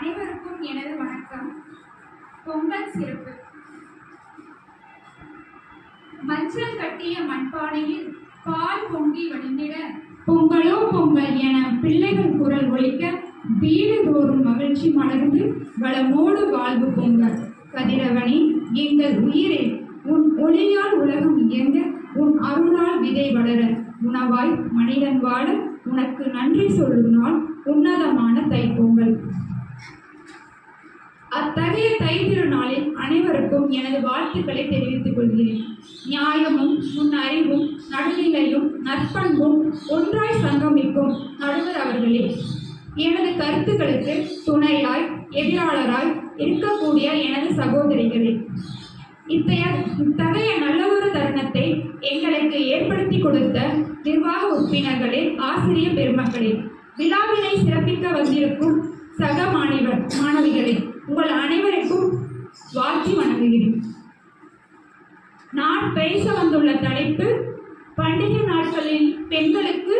அனைவருக்கும் எனது வணக்கம். பொங்கல் சிறப்பு. மஞ்சள் கட்டிய மண்பானையில் பால் பொங்கி வழிந்திட பொங்கலோ பொங்கல் என பிள்ளைகள் குரல் ஒலிக்க வீடுதோறும் மகிழ்ச்சி மலர்ந்து வளமோடு வாழ்வு பொங்கல். கதிரவனே, எங்கள் உயிரே, உன் ஒளியால் உலகம் இயங்க, உன் அருளால் விதை வளர, உணவாய் மனிதன் வாழ உனக்கு நன்றி சொல்லும் நாள் உன்னதமான தைப்பொங்கல். அத்தகைய தை திருநாளில் அனைவருக்கும் எனது வாழ்த்துக்களை தெரிவித்துக் கொள்கிறேன். நியாயமும் முன் அறிவும் நடுநிலையும் நற்பண்பும் ஒன்றாய் சங்கமிக்கும் நடுவர் அவர்களே, எனது கருத்துக்களுக்கு துணையாய் எதிராளராய் இருக்கக்கூடிய எனது சகோதரிகளே, இத்தகைய நல்ல ஒரு தருணத்தை எங்களுக்கு ஏற்படுத்தி கொடுத்த நிர்வாக உறுப்பினர்களே, ஆசிரிய பெருமக்களே, விழாவினை சிறப்பிக்க வந்திருக்கும் சக மாணவிகளே, உங்கள் அனைவருக்கும் வாழ்த்தி வணங்குகிறேன். நான் பேச வந்துள்ள தலைப்பு பண்டிகை நாட்களில் பெண்களுக்கு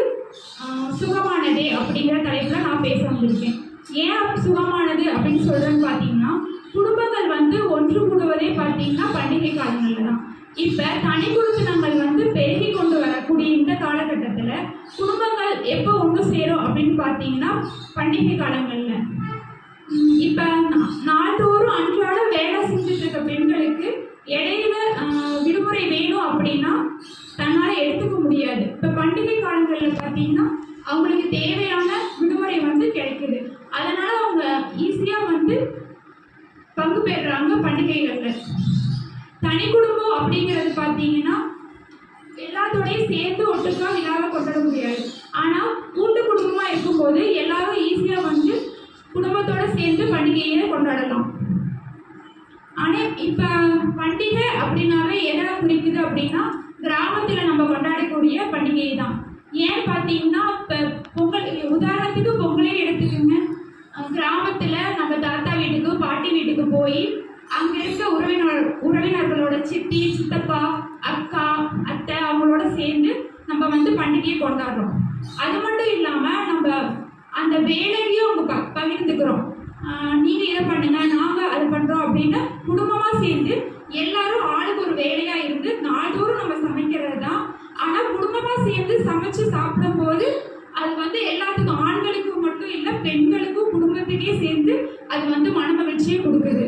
சுகமானதே அப்படிங்கிற தலைப்புல நான் பேச வந்திருக்கேன். ஏன் சுகமானது அப்படின்னு சொல்றேன்னு பார்த்தீங்கன்னா, குடும்பங்கள் ஒன்று கூடுவதே பார்த்தீங்கன்னா பண்டிகை காலங்கள்ல தான். இப்ப தனி குடித்தனங்கள் பெருகி கொண்டு வரக்கூடிய இந்த காலகட்டத்துல குடும்பங்கள் எப்போ ஒன்று சேரும் அப்படின்னு பார்த்தீங்கன்னா பண்டிகை காலங்கள்ல. இப்ப நாள்தோறும் அன்றாட வேலை செஞ்சுட்டு இருக்க பெண்களுக்கு இடையில விடுமுறை வேணும் அப்படின்னா தன்னால எடுத்துக்க முடியாது. இப்ப பண்டிகை காலங்கள்ல பார்த்தீங்கன்னா அவங்களுக்கு தேவையான விடுமுறை கிடைக்குது. அதனால அவங்க ஈஸியா பங்கு பெறுறாங்க பண்டிகைகள்ல. தனி குடும்பம் அப்படிங்கிறது பார்த்தீங்கன்னா எல்லாத்தோடையும் சேர்ந்து ஒட்டுக்கா விழாவை கொண்டாட முடியாது. ஆனா கூட்டு குடும்பமா இருக்கும்போது எல்லாரும் ஈஸியா குடும்பத்தோட சேர்ந்து பண்டிகையை கொண்டாடலாம். ஆனா இப்ப பண்டிகை அப்படின்னாவே எதை குறிக்குது அப்படின்னா கிராமத்துல நம்ம கொண்டாடக்கூடிய பண்டிகை தான். ஏன் பார்த்தீங்கன்னா இப்ப பொங்கல், உதாரணத்துக்கு பொங்கலே எடுத்துக்கோங்க. கிராமத்துல நம்ம தாத்தா வீட்டுக்கு பாட்டி வீட்டுக்கு போய் அங்க இருக்க உறவினர்களோட சித்தி சித்தப்பா அக்கா அத்தை அவங்களோட சேர்ந்து நம்ம பண்டிகையை கொண்டாடுறோம். அது மட்டும் இல்லாம நம்ம அந்த வேலையும் அவங்க பகிர்ந்துக்கிறோம். நீங்க இதை பண்ணுங்க, நாங்க அதை பண்றோம் அப்படின்னு குடும்பமா சேர்ந்து எல்லாரும் ஆளுக்கு ஒரு வேலையா இருந்து நாள்தோறும் நம்ம சமைக்கிறது தான். ஆனா குடும்பமா சேர்ந்து சமைச்சு சாப்பிடும் போது அது எல்லாத்துக்கும், ஆண்களுக்கும் மட்டும் இல்லை பெண்களுக்கும் குடும்பத்திலேயே சேர்ந்து அது மன மகிழ்ச்சியை கொடுக்குது.